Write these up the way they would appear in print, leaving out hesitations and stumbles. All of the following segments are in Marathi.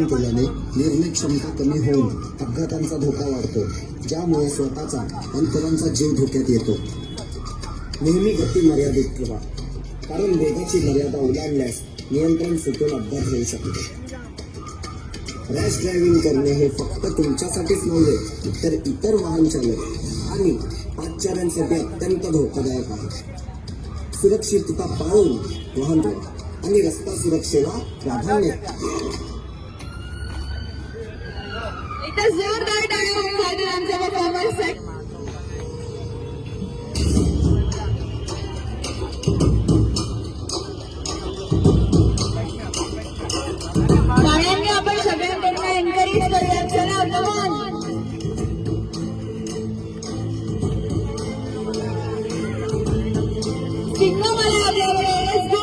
मद्यपान केल्याने निर्णय क्षमता कमी होऊन अपघातांचा धोका वाढतो, ज्यामुळे स्वतःचा आणि इतरांचा जीव धोक्यात येतो. नेहमी गती मर्यादित ठेवा, कारण वेगाची मर्यादा ओलांडल्यास नियंत्रण सुटून अपघात होऊ शकतो. रॅश ड्रायव्हिंग करणे हे फक्त तुमच्यासाठीच नव्हे तर इतर वाहन चालक आणि पादचाऱ्यांसाठी अत्यंत धोकादायक आहे. सुरक्षितता पाळून वाहन चालवा आणि रस्ता सुरक्षेला प्राधान्य द्या. एकदा जोरदार टाळ्या वाजवून आमच्या परफॉर्मन्ससाठी. टाळ्यांनी आपण सगळ्यांकडून एनकरेज करूया. चला कमान. सिग्नल मला आपल्याकडे. Let's go.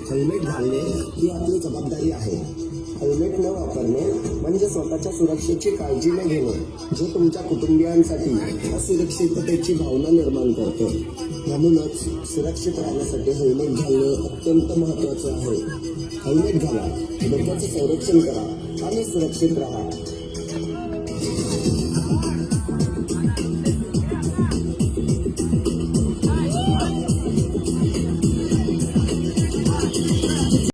हेल्मेट घालणे ही आपली जबाबदारी आहे. हेल्मेट न वापरणे म्हणजे स्वतःच्या सुरक्षेची काळजी न घेणे, जे तुमच्या कुटुंबियांसाठी असुरक्षिततेची भावना निर्माण करते. म्हणूनच सुरक्षित राहण्यासाठी हेल्मेट घालणे अत्यंत महत्त्वाचे आहे. हेल्मेट घाला, डोक्याचे संरक्षण करा आणि सुरक्षित राहा.